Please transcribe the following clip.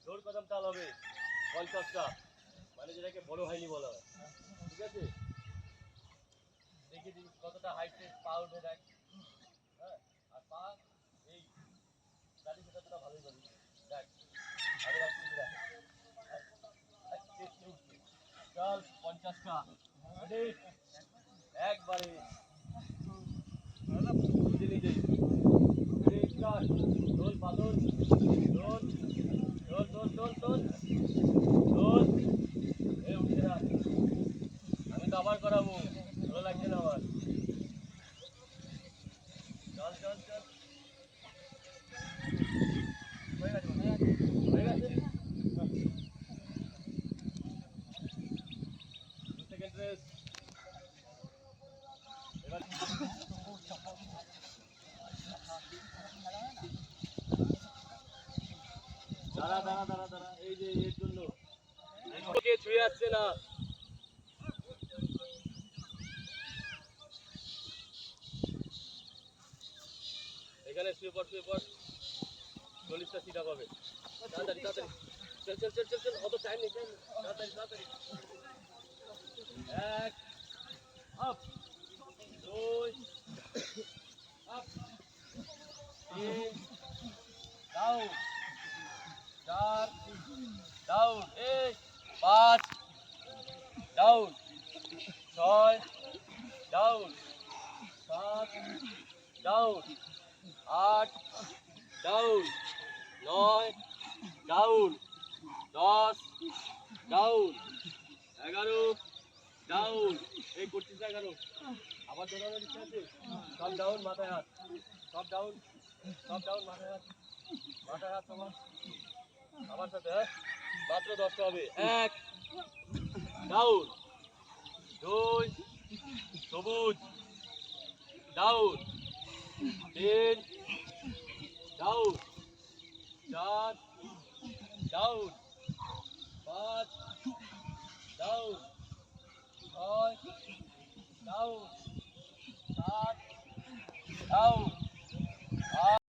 জোর কদম তাল হবে 50টা, মানে যেটাকে বড় হয়নি বলা হয়। ঠিক আছে, দেখি কতটা হাইটে পা উঠে দেখ। হ্যাঁ, আর পা এই গাড়ি সেটা ভালোই পাবি। দেখ আগে রাখছি, চল 50টা একবারে নিজে নিজে দোল পাদল দোল দোল দোল দোল দোল দোল। এই উঠছে না, আমি তো আবার করাবো, ভালো লাগছে না আমার। চল চল চল, হয়ে গেছে হয়ে গেছে। 2 সেকেন্ড রেস্ট। এবার দাঁড়া দাঁড়া দাঁড়া দাঁড়া, এই যে এর জন্য কে ছুঁয়ে আসছে না। এখানে শুয়ে পড় 40টা সিটা পাবে। তাড়াতাড়ি তাড়াতাড়ি, চল চল চল চল চল, অত টাইম নেই, তাড়াতাড়ি তাড়াতাড়ি। 1 up, 2 up, 3 down, 4 down, 5 down, 6 down, 7 down, 8 down, 9 down, 10 down, 11 down. এই করছিস 11, আবার দৌড়ানোর ইচ্ছা আছে? সব ডাউন, মাথায় হাত, সব ডাউন, সব ডাউন, মাথায় হাত, মাথায় হাত সবার। আমার সাথে মাত্র 10টা হবে। 1 ডাউন, 2 সবুজ down, 3 down, 4 down, 5 down, 6 down, 7 down,